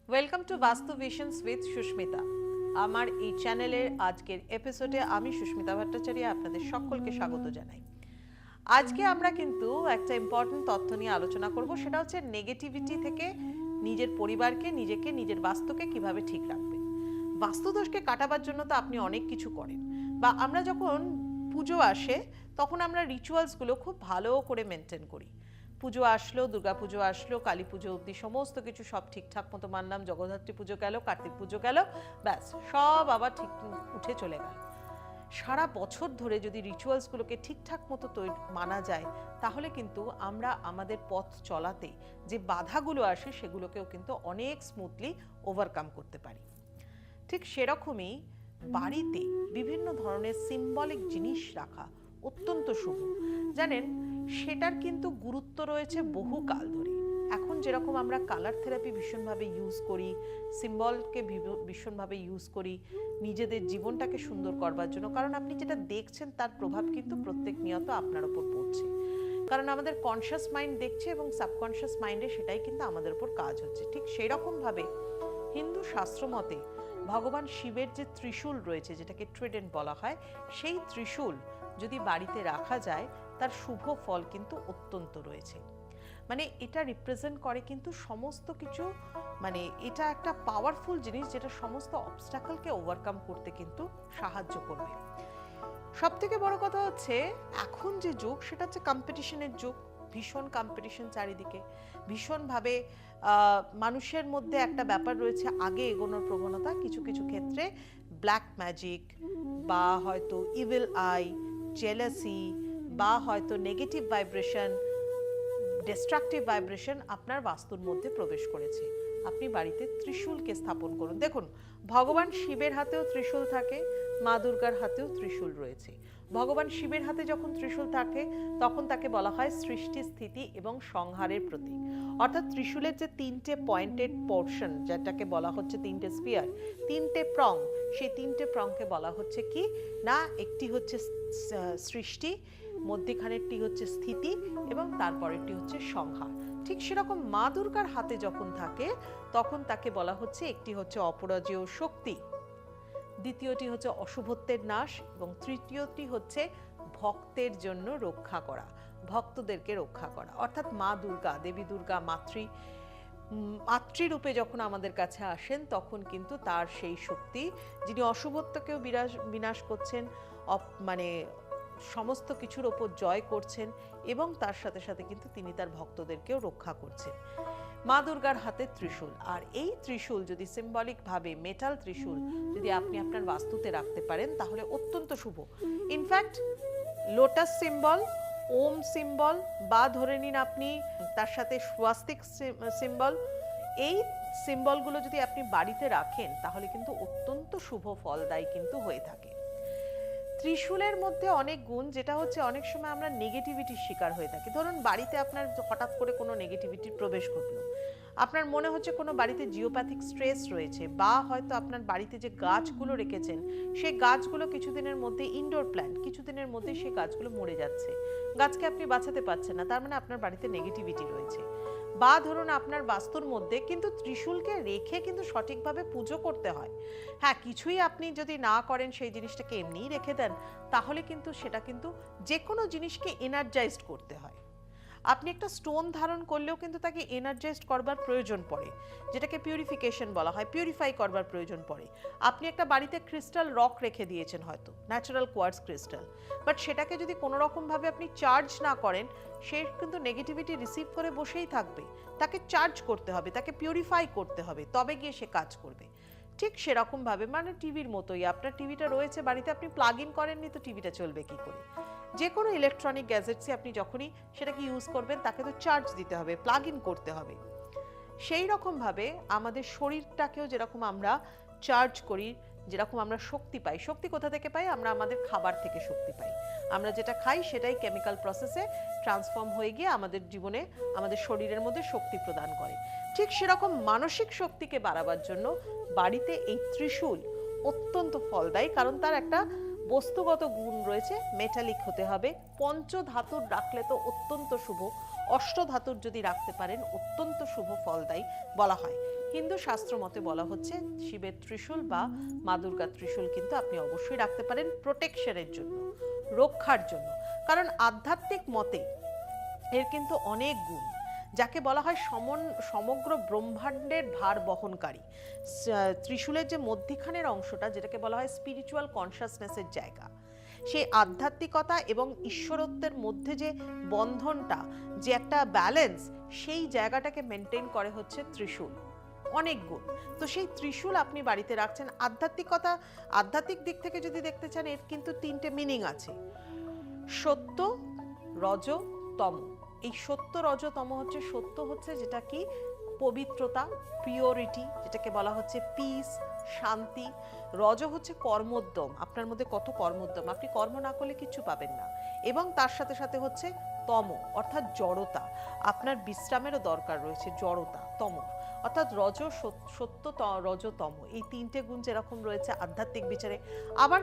Welcome to বাস্তু visions with Susmita. আমার এই চ্যানেলের আজকের এপিসোডে আমি সুস্মিতা ভট্টাচার্য আপনাদের সকলকে স্বাগত জানাই। আজকে আমরা কিন্তু একটা ইম্পর্টেন্ট তথ্য নিয়ে আলোচনা করব, সেটা হচ্ছে নেগেটিভিটি থেকে নিজের পরিবারকে, নিজেকে, নিজের বাস্তুকে কিভাবে ঠিক রাখবেন। বাস্তুদোষকে কাটাবার জন্য তো আপনি অনেক কিছু করেন, বা আমরা যখন পুজো আসে তখন আমরা রিচুয়ালসগুলো খুব ভালো করে মেনটেন করি। পুজো আসলো, দুর্গা পুজো আসলো, কালী পুজো অবধি সমস্ত কিছু সব ঠিকঠাক মতো মানলাম, জগদ্ধাত্রী পুজো গেল, কার্তিক পুজো গেল, ব্যাস সব আবার ঠিক উঠে চলে গেল। সারা বছর ধরে যদি রিচুয়ালসগুলোকে ঠিকঠাক মতো মানা যায়, তাহলে কিন্তু আমরা আমাদের পথ চলাতে যে বাধাগুলো আসে সেগুলোকেও কিন্তু অনেক স্মুথলি ওভারকাম করতে পারি। ঠিক সেরকমই বাড়িতে বিভিন্ন ধরনের সিম্বলিক জিনিস রাখা অত্যন্ত শুভ। জানেন, সেটার কিন্তু গুরুত্ব রয়েছে বহু কাল ধরে। এখন যেরকম আমরা কালার থেরাপি ভীষণভাবে ইউজ করি, সিম্বলকে ভীষণভাবে ইউজ করি নিজেদের জীবনটাকে সুন্দর করবার জন্য, কারণ আপনি যেটা দেখছেন তার প্রভাব কিন্তু প্রত্যেক নিয়ত আপনার ওপর পড়ছে। কারণ আমাদের কনশাস মাইন্ড দেখছে এবং সাবকনশাস মাইন্ডে সেটাই কিন্তু আমাদের ওপর কাজ হচ্ছে। ঠিক সেই রকমভাবে হিন্দু শাস্ত্র মতে ভগবান শিবের যে ত্রিশূল রয়েছে, যেটাকে ট্রিডেন্ট বলা হয়, সেই ত্রিশূল যদি বাড়িতে রাখা যায় তার শুভ ফল কিন্তু অত্যন্ত রয়েছে। মানে এটা রিপ্রেজেন্ট করে কিন্তু সমস্ত কিছু, মানে এটা একটা পাওয়ারফুল জিনিস যেটা সমস্ত অবস্টাকলকে ওভারকাম করতে কিন্তু সাহায্য করবে। সব থেকে বড় কথা হচ্ছে এখন যে যুগ, সেটা হচ্ছে কম্পিটিশনের যুগ। ভীষণ কম্পিটিশন চারিদিকে, ভীষণভাবে মানুষের মধ্যে একটা ব্যাপার রয়েছে আগে এগোনোর প্রবণতা। কিছু কিছু ক্ষেত্রে ব্ল্যাক ম্যাজিক বা হয়তো ইভিল আই, জেলাসি বা হয়তো নেগেটিভ ভাইব্রেশন, ডিস্ট্রাকটিভ ভাইব্রেশন আপনার বাস্তুর মধ্যে প্রবেশ করেছে। আপনি বাড়িতে ত্রিশূলকে স্থাপন করুন। দেখুন, ভগবান শিবের হাতেও ত্রিশূল থাকে, মা দুর্গার হাতেও ত্রিশূল রয়েছে। ভগবান শিবের হাতে যখন ত্রিশূল থাকে তখন তাকে বলা হয় সৃষ্টি, স্থিতি এবং সংহারের প্রতীক। অর্থাৎ ত্রিশূলের যে তিনটে পয়েন্টেড পোর্শন, যেটাকে বলা হচ্ছে তিনটে স্পিয়ার, তিনটে প্রং, সেই তিনটে প্রংকে বলা হচ্ছে কি না, একটি হচ্ছে সৃষ্টি, মধ্যখানেরটি হচ্ছে স্থিতি এবং তারপরেরটি হচ্ছে সংহার। ঠিক সেরকম মা দুর্গার হাতে যখন থাকে তখন তাকে বলা হচ্ছে একটি হচ্ছে অপরাজেয় শক্তি, দ্বিতীয়টি হচ্ছে অশুভত্বের নাশ এবং তৃতীয়টি হচ্ছে ভক্তের জন্য রক্ষা করা, ভক্তদেরকে রক্ষা করা। অর্থাৎ মা দুর্গা, দেবী দুর্গা মাতৃরূপে যখন আমাদের কাছে আসেন তখন কিন্তু তার সেই শক্তি, যিনি অশুভত্বকেও বিনাশ করছেন, মানে সমস্ত কিছুর ওপর জয় করছেন এবং তার সাথে সাথে কিন্তু তিনি তার ভক্তদেরকেও রক্ষা করছেন। মা দুর্গার হাতে ত্রিশূল, আর এই ত্রিশূল যদি সিম্বলিক ভাবে মেটাল ত্রিশূল যদি আপনি আপনার বাস্তুতে রাখতে পারেন তাহলে অত্যন্ত শুভ। ইনফ্যাক্ট লোটাস সিম্বল, ওম সিম্বল, বা ধরে নিন আপনি তার সাথে স্বাস্তিক সিম্বল, এই সিম্বলগুলো যদি আপনি বাড়িতে রাখেন তাহলে কিন্তু অত্যন্ত শুভ ফলদায়ী কিন্তু হয়ে থাকে। ত্রিশূলের মধ্যে অনেক গুণ, যেটা হচ্ছে অনেক সময় আমরা নেগেটিভিটির শিকার হয়ে থাকি। ধরুন বাড়িতে আপনার হঠাৎ করে কোনো নেগেটিভিটির প্রবেশ ঘটলো, আপনার মনে হচ্ছে কোনো বাড়িতে জিওপ্যাথিক স্ট্রেস রয়েছে, বা হয়তো আপনার বাড়িতে যে গাছগুলো রেখেছেন সেই গাছগুলো কিছুদিনের মধ্যে, ইনডোর প্ল্যান্ট, কিছুদিনের মধ্যে সেই গাছগুলো মরে যাচ্ছে, গাছকে আপনি বাঁচাতে পারছেন না, তার মানে আপনার বাড়িতে নেগেটিভিটি রয়েছে। বা ধরুন আপনার বাস্তুর মধ্যে কিন্তু ত্রিশূলকে রেখে কিন্তু সঠিকভাবে পুজো করতে হয়। হ্যাঁ, কিছুই আপনি যদি না করেন, সেই জিনিসটাকে এমনিই রেখে দেন, তাহলে কিন্তু সেটা কিন্তু যে কোনো জিনিসকে এনার্জাইজড করতে হয়। আপনি একটা স্টোন ধারণ করলেও কিন্তু তাকে এনার্জাইজড করবার প্রয়োজন পড়ে, যেটাকে পিউরিফিকেশন বলা হয়, পিউরিফাই করবার প্রয়োজন পড়ে। আপনি একটা বাড়িতে ক্রিস্টাল রক রেখে দিয়েছেন, হয়তো ন্যাচারাল কোয়ার্টজ ক্রিস্টাল, বাট সেটাকে যদি কোনো রকমভাবে আপনি চার্জ না করেন, সে কিন্তু নেগেটিভিটি রিসিভ করে বসেই থাকবে। তাকে চার্জ করতে হবে, তাকে পিউরিফাই করতে হবে, তবে গিয়ে সে কাজ করবে। ঠিক সেরকমভাবে, মানে টিভির মতোই, আপনার টিভিটা রয়েছে বাড়িতে, আপনি প্লাগ ইন করেননি তো টিভিটা চলবে কি করে? যে কোনো ইলেকট্রনিক গ্যাজেটসে আপনি যখনই সেটাকে ইউজ করবেন তাকে তো চার্জ দিতে হবে, প্লাগ ইন করতে হবে। সেই রকমভাবে আমাদের শরীরটাকেও যেরকম আমরা চার্জ করি, যেরকম আমরা শক্তি পাই, শক্তি কোথা থেকে পাই? আমরা আমাদের খাবার থেকে শক্তি পাই। আমরা যেটা খাই সেটাই কেমিক্যাল প্রসেসে ট্রান্সফর্ম হয়ে গিয়ে আমাদের জীবনে, আমাদের শরীরের মধ্যে শক্তি প্রদান করে। ঠিক সেরকম মানসিক শক্তিকে বাড়াবার জন্য বাড়িতে এই ত্রিশূল অত্যন্ত ফলদায়ী, কারণ তার একটা বস্তুগত গুণ রয়েছে, মেটালিক হতে হবে, পঞ্চধাতুর রাখলে তো অত্যন্ত শুভ। অষ্টধাতুর যদি রাখতে পারেন অত্যন্ত শুভ ফলদায়ী বলা হয়। হিন্দু শাস্ত্র মতে বলা হচ্ছে শিবের ত্রিশূল বা মা দুর্গার ত্রিশূল কিন্তু আপনি অবশ্যই রাখতে পারেন প্রোটেকশনের জন্য, রক্ষার জন্য। কারণ আধ্যাত্মিক মতে এর কিন্তু অনেক গুণ, যাকে বলা হয় সমগ্র ব্রহ্মাণ্ডের ভার বহনকারী। ত্রিশূলের যে মধ্যিখানের অংশটা, যেটাকে বলা হয় স্পিরিচুয়াল কনসাসনেসের জায়গা, সেই আধ্যাত্মিকতা এবং ঈশ্বরত্বের মধ্যে যে বন্ধনটা, যে একটা ব্যালেন্স, সেই জায়গাটাকে মেনটেন করে হচ্ছে ত্রিশূল। অনেক গুণ। তো সেই ত্রিশূল আপনি বাড়িতে রাখছেন। আধ্যাত্মিক দিক থেকে যদি দেখতে চান, এর কিন্তু 3টে মিনিং আছে: সত্য, রজ, তম। এই সত্য, রজ, তম হচ্ছে, সত্য হচ্ছে যেটা কি পবিত্রতা, পিওরিটি, যেটাকে বলা হচ্ছে পিস, শান্তি। রজ হচ্ছে কর্মোদ্যম, আপনার মধ্যে কত কর্মোদ্যম, আপনি কর্ম না করলে কিছু পাবেন না। এবং তার সাথে সাথে হচ্ছে তম, অর্থাৎ জড়তা, আপনার বিশ্রামেরও দরকার রয়েছে, জড়তা, তম। অর্থাৎ রজ, সত্য, রজ, তম, এই 3টে গুণ যেরকম রয়েছে আধ্যাত্মিক বিচারে, আবার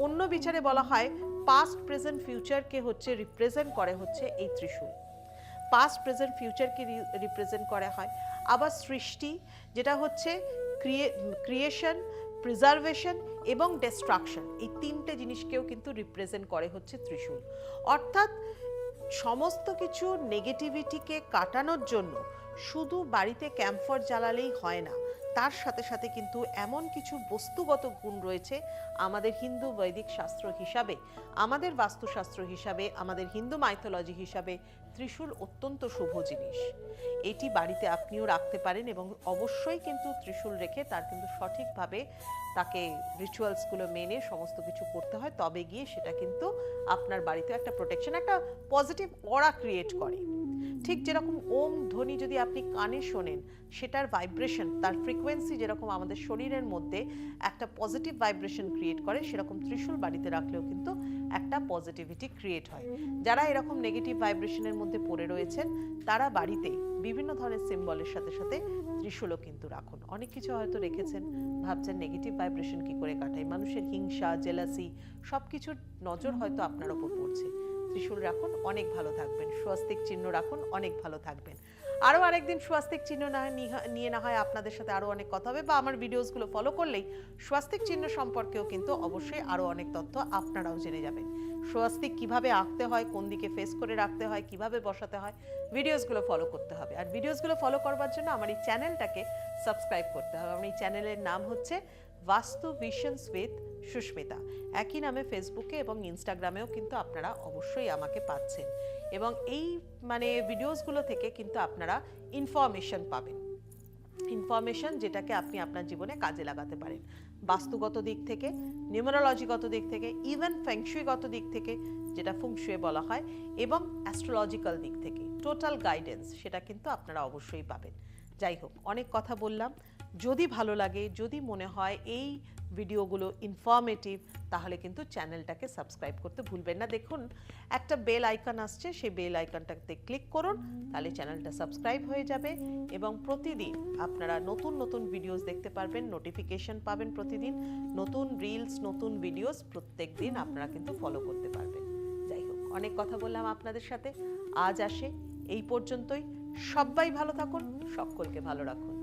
অন্য বিচারে বলা হয় পাস্ট, প্রেজেন্ট, ফিউচারকে হচ্ছে রিপ্রেজেন্ট করে হচ্ছে এই ত্রিশূল। পাস্ট, প্রেজেন্ট, ফিউচারকে রিপ্রেজেন্ট করা হয়। আবার সৃষ্টি, যেটা হচ্ছে ক্রিয়েশন, প্রিজার্ভেশন এবং ডিস্ট্রাকশন, এই 3টে জিনিসকেও কিন্তু রিপ্রেজেন্ট করে হচ্ছে ত্রিশূল। অর্থাৎ সমস্ত কিছু নেগেটিভিটিকে কাটানোর জন্য শুধু বাড়িতে ক্যাম্ফর জ্বালালেই হয় না, তার সাথে সাথে কিন্তু এমন কিছু বস্তুগত গুণ রয়েছে আমাদের হিন্দু বৈদিক শাস্ত্র হিসাবে, আমাদের বাস্তুশাস্ত্র হিসাবে, আমাদের হিন্দু মাইথোলজি হিসাবে ত্রিশূল অত্যন্ত শুভ জিনিস। এটি বাড়িতে আপনিও রাখতে পারেন এবং অবশ্যই কিন্তু ত্রিশূল রেখে তার কিন্তু সঠিকভাবে তাকে রিচুয়ালসগুলো মেনে সমস্ত কিছু করতে হয়, তবে গিয়ে সেটা কিন্তু আপনার বাড়িতে একটা প্রোটেকশন, একটা পজিটিভ অরা ক্রিয়েট করে। ঠিক যেরকম ওম ধ্বনি যদি আপনি কানে শোনেন, সেটার ভাইব্রেশন, তার ফ্রিকোয়েন্সি যেরকম আমাদের শরীরের মধ্যে একটা পজিটিভ ভাইব্রেশন ক্রিয়েট করে, সেরকম ত্রিশূল বাড়িতে রাখলেও কিন্তু একটা পজিটিভিটি ক্রিয়েট হয়। যারা এরকম নেগেটিভ ভাইব্রেশনের মধ্যে পড়ে রয়েছেন, তারা বাড়িতে বিভিন্ন ধরনের সিম্বলের সাথে সাথে ত্রিশূলও কিন্তু রাখুন। অনেক কিছু হয়তো রেখেছেন, ভাবছেন নেগেটিভ ভাইব্রেশন কি করে কাটাই, মানুষের হিংসা, জেলাসি, সব কিছুর নজর হয়তো আপনার ওপর পড়ছে। ত্রিশূল রাখুন, অনেক ভালো থাকবেন। স্বস্তিক চিহ্ন রাখুন, অনেক ভালো থাকবেন। আরও আরেকদিন স্বস্তিক চিহ্ন নিয়ে না হয় আপনাদের সাথে আরও অনেক কথা হবে, বা আমার ভিডিওসগুলো ফলো করলেই স্বস্তিক চিহ্ন সম্পর্কেও কিন্তু অবশ্যই আরও অনেক তথ্য আপনারাও জেনে যাবেন। স্বস্তিক কিভাবে আঁকতে হয়, কোন দিকে ফেস করে রাখতে হয়, কিভাবে বসাতে হয়, ভিডিওসগুলো ফলো করতে হবে। আর ভিডিওসগুলো ফলো করবার জন্য আমার এই চ্যানেলটাকে সাবস্ক্রাইব করতে হবে। আমার এই চ্যানেলের নাম হচ্ছে বাস্তু ভিশনস উইথ সুস্মিতা। একই নামে ফেসবুকে এবং ইনস্টাগ্রামেও কিন্তু আপনারা অবশ্যই আমাকে পাচ্ছেন, এবং এই ভিডিওসগুলো থেকে কিন্তু আপনারা ইনফরমেশন পাবেন, ইনফরমেশন যেটাকে আপনি আপনার জীবনে কাজে লাগাতে পারেন, বাস্তুগত দিক থেকে, নিউমারোলজিগত দিক থেকে, ইভেন ফেংশুইগত দিক থেকে, যেটা ফেংশুই বলা হয়, এবং অ্যাস্ট্রোলজিক্যাল দিক থেকে টোটাল গাইডেন্স, সেটা কিন্তু আপনারা অবশ্যই পাবেন। যাই হোক, অনেক কথা বললাম। যদি ভালো লাগে, যদি মনে হয় এই ভিডিওগুলো ইনফরমেটিভ, তাহলে কিন্তু চ্যানেলটাকে সাবস্ক্রাইব করতে ভুলবেন না। দেখুন একটা বেল আইকন আসছে, সেই বেল আইকনটাতে ক্লিক করুন, তাহলে চ্যানেলটা সাবস্ক্রাইব হয়ে যাবে এবং প্রতিদিন আপনারা নতুন নতুন ভিডিওস দেখতে পারবেন, নোটিফিকেশন পাবেন প্রতিদিন, নতুন রিলস, নতুন ভিডিওস প্রত্যেক দিন আপনারা কিন্তু ফলো করতে পারবেন। যাই হোক, অনেক কথা বললাম আপনাদের সাথে, আজ আসে এই পর্যন্তই। সবাই ভালো থাকুন, সকলকে ভালো রাখুন।